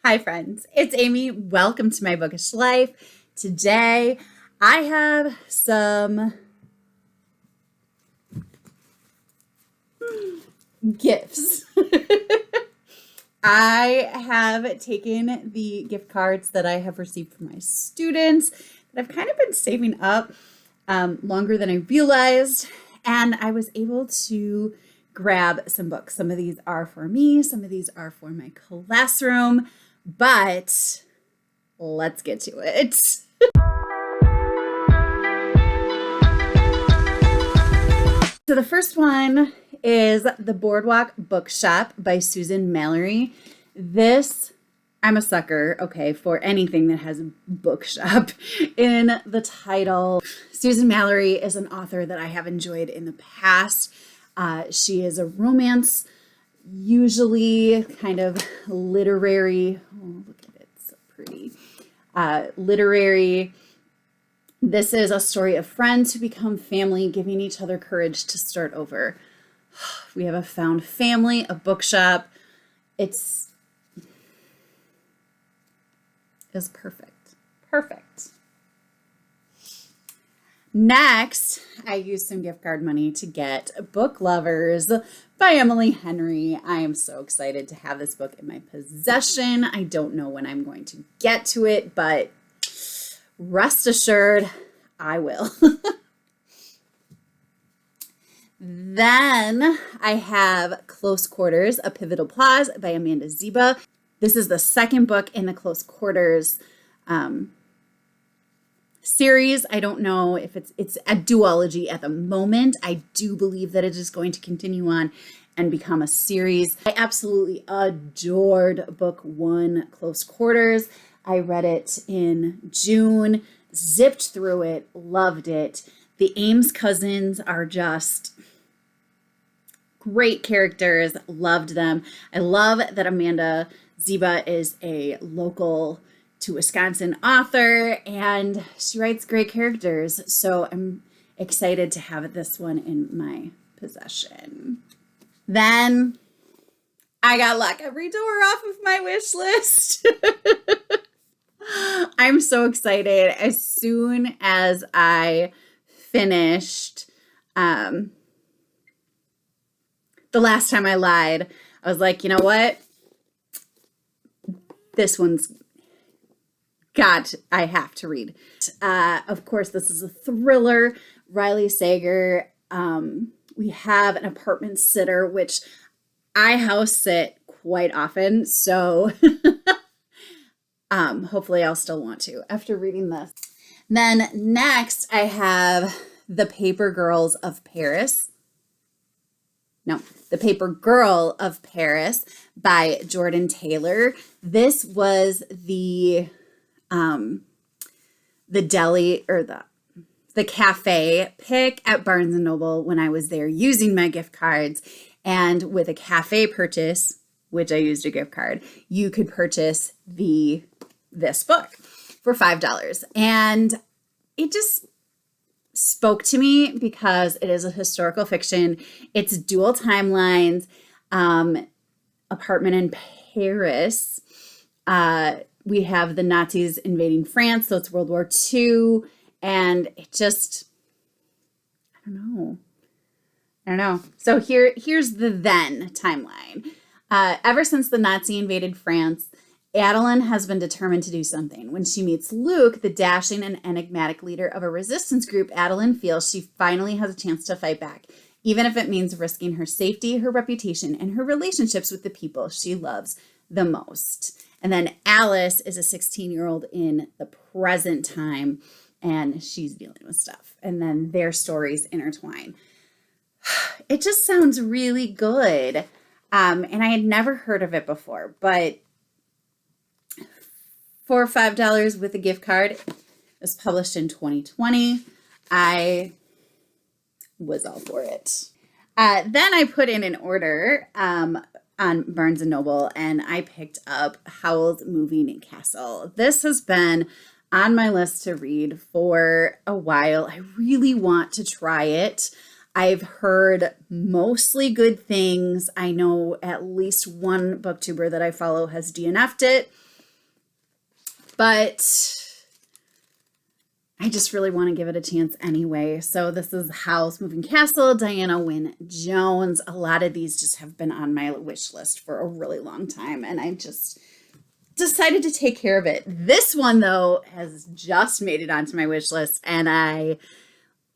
Hi friends, it's Amy. Welcome to my bookish life. Today I have some gifts. I have taken the gift cards that I have received from my students that I've kind of been saving up longer than I realized, and I was able to grab some books. Some of these are for me, some of these are for my classroom, but let's get to it. So the first one is The Boardwalk Bookshop by Susan Mallery. I'm a sucker, for anything that has bookshop in the title. Susan Mallery is an author that I have enjoyed in the past. She is a romance, usually kind of literary. Oh, look at it, so pretty. Literary. This is a story of friends who become family, giving each other courage to start over. We have a found family, a bookshop. It's perfect. Perfect. Next, I used some gift card money to get Book Lovers by Emily Henry. I am so excited to have this book in my possession. I don't know when I'm going to get to it, but rest assured, I will. Then I have Close Quarters, A Pivotal Pause by Amanda Zieba. This is the second book in the Close Quarters series. I don't know if it's a duology at the moment. I do believe that it is going to continue on and become a series. I absolutely adored book one, Close Quarters. I read it in June, zipped through it, loved it. The Ames cousins are just great characters, loved them. I love that Amanda Zieba is a local to Wisconsin author, and she writes great characters. So I'm excited to have this one in my possession. Then I got Lock Every Door off of my wish list. I'm so excited. As soon as I finished The Last Time I Lied, I was like, you know what? This one's I have to read. Of course, this is a thriller. Riley Sager. We have an apartment sitter, which I house sit quite often. So hopefully I'll still want to after reading this. Then next I have The Paper Girls of Paris. No, The Paper Girl of Paris by Jordyn Taylor. This was the deli or the cafe pick at Barnes & Noble when I was there using my gift cards. And with a cafe purchase, which I used a gift card, you could purchase this book for $5. And it just spoke to me because it is a historical fiction. It's dual timelines, apartment in Paris. We have the Nazis invading France, so it's World War II, and it just, I don't know. So here's the then timeline. Ever since the Nazi invaded France, Adeline has been determined to do something. When she meets Luke, the dashing and enigmatic leader of a resistance group, Adeline feels she finally has a chance to fight back, even if it means risking her safety, her reputation, and her relationships with the people she loves the most. And then Alice is a 16-year-old in the present time, and she's dealing with stuff. And then their stories intertwine. It just sounds really good. And I had never heard of it before, but for $5 with a gift card, it was published in 2020. I was all for it. Then I put in an order on Barnes & Noble, and I picked up Howl's Moving Castle. This has been on my list to read for a while. I really want to try it. I've heard mostly good things. I know at least one booktuber that I follow has DNF'd it. but I just really want to give it a chance anyway. So this is Howl's Moving Castle, Diana Wynne Jones. A lot of these just have been on my wish list for a really long time, and I just decided to take care of it. This one, though, has just made it onto my wish list, and I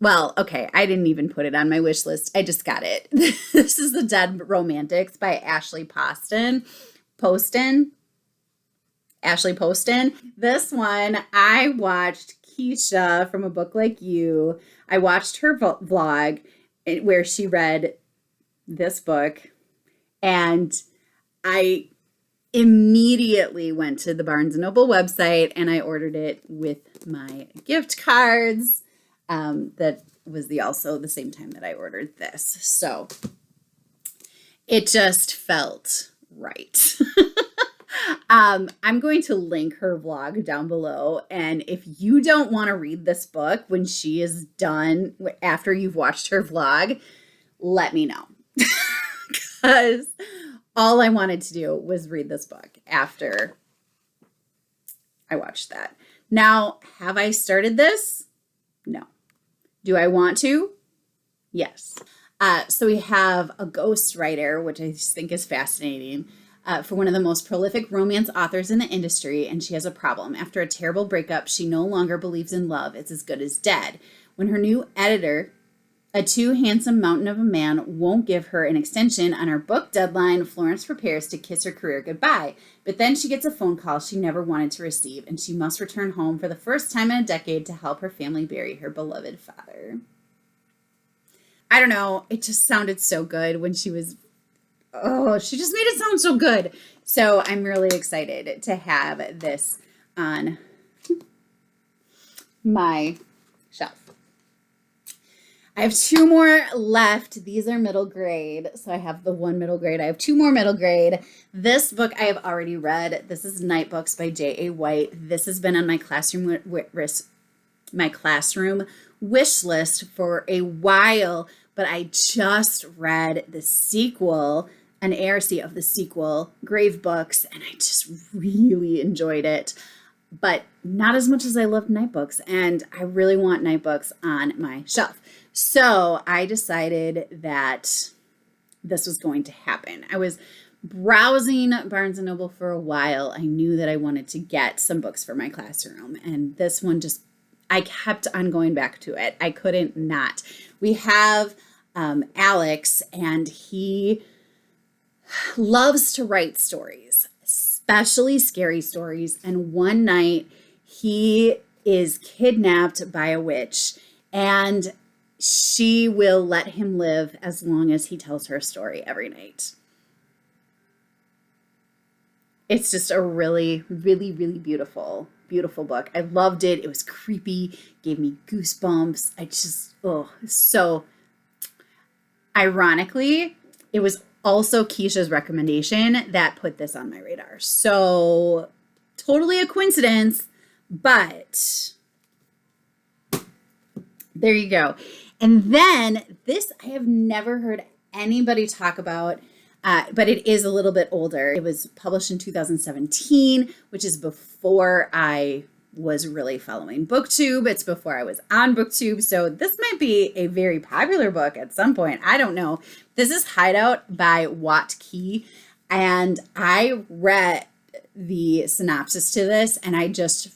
didn't even put it on my wish list. I just got it. This is The Dead Romantics by Ashley Posten. Ashley Posten. This one, I watched Keisha from A Book Like You. I watched her vlog where she read this book, and I immediately went to the Barnes & Noble website and I ordered it with my gift cards. That was also the same time that I ordered this. So it just felt right. I'm going to link her vlog down below. And if you don't want to read this book when she is done, after you've watched her vlog, let me know. Because all I wanted to do was read this book after I watched that. Now, have I started this? No. Do I want to? Yes. So we have a ghostwriter, which I just think is fascinating, for one of the most prolific romance authors in the industry, and she has a problem. After a terrible breakup, she no longer believes in love. It's as good as dead. When her new editor, a too handsome mountain of a man, won't give her an extension on her book deadline, Florence prepares to kiss her career goodbye. But then she gets a phone call she never wanted to receive, and she must return home for the first time in a decade to help her family bury her beloved father. I don't know. It just sounded so good when she just made it sound so good. So I'm really excited to have this on my shelf. I have 2 more left. These are middle grade. So I have the 1 middle grade. I have 2 more middle grade. This book I have already read. This is Nightbooks by J.A. White. This has been on my classroom wish list for a while, but I just read the sequel, an ARC of the sequel, Grave Books, and I just really enjoyed it. But not as much as I loved Nightbooks, and I really want Nightbooks on my shelf. So I decided that this was going to happen. I was browsing Barnes & Noble for a while. I knew that I wanted to get some books for my classroom, and this one I kept on going back to it. I couldn't not. We have Alex, and he loves to write stories, especially scary stories. And one night he is kidnapped by a witch, and she will let him live as long as he tells her a story every night. It's just a really, really, really beautiful book. I loved it. It was creepy, gave me goosebumps. So ironically, it was also Keisha's recommendation that put this on my radar. So totally a coincidence, but there you go. And then this I have never heard anybody talk about, but it is a little bit older. It was published in 2017, which is before I was really following BookTube. It's before I was on BookTube. So this might be a very popular book at some point. I don't know. This is Hideout by Watt Key. And I read the synopsis to this, and I just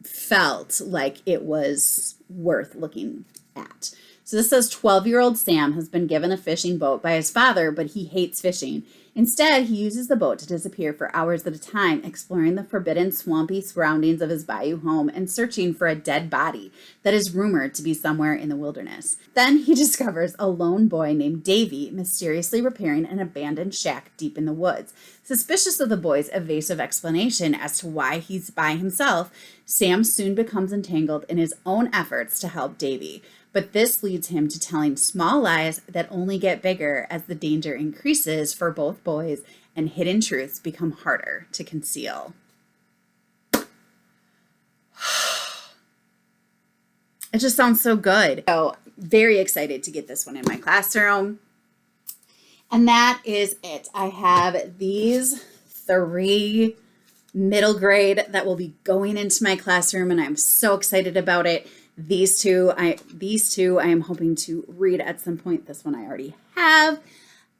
felt like it was worth looking at. So this says 12-year-old Sam has been given a fishing boat by his father, but he hates fishing. Instead, he uses the boat to disappear for hours at a time, exploring the forbidden, swampy surroundings of his bayou home and searching for a dead body that is rumored to be somewhere in the wilderness. Then he discovers a lone boy named Davy mysteriously repairing an abandoned shack deep in the woods. Suspicious of the boy's evasive explanation as to why he's by himself, Sam soon becomes entangled in his own efforts to help Davy. But this leads him to telling small lies that only get bigger as the danger increases for both boys and hidden truths become harder to conceal. It just sounds so good. So very excited to get this one in my classroom. And that is it. I have these 3 middle grade that will be going into my classroom, and I'm so excited about it. These two I am hoping to read at some point. This one I already have.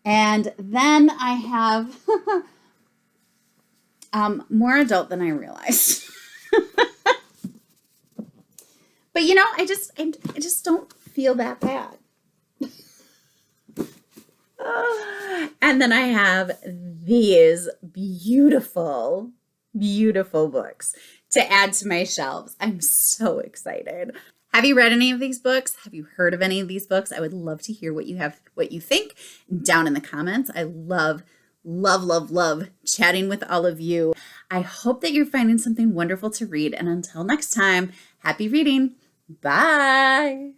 And then I have more adult than I realized. But I just don't feel that bad. And then I have these beautiful, beautiful books to add to my shelves. I'm so excited. Have you read any of these books? Have you heard of any of these books? I would love to hear what you think down in the comments. I love chatting with all of you. I hope that you're finding something wonderful to read. And until next time, happy reading. Bye.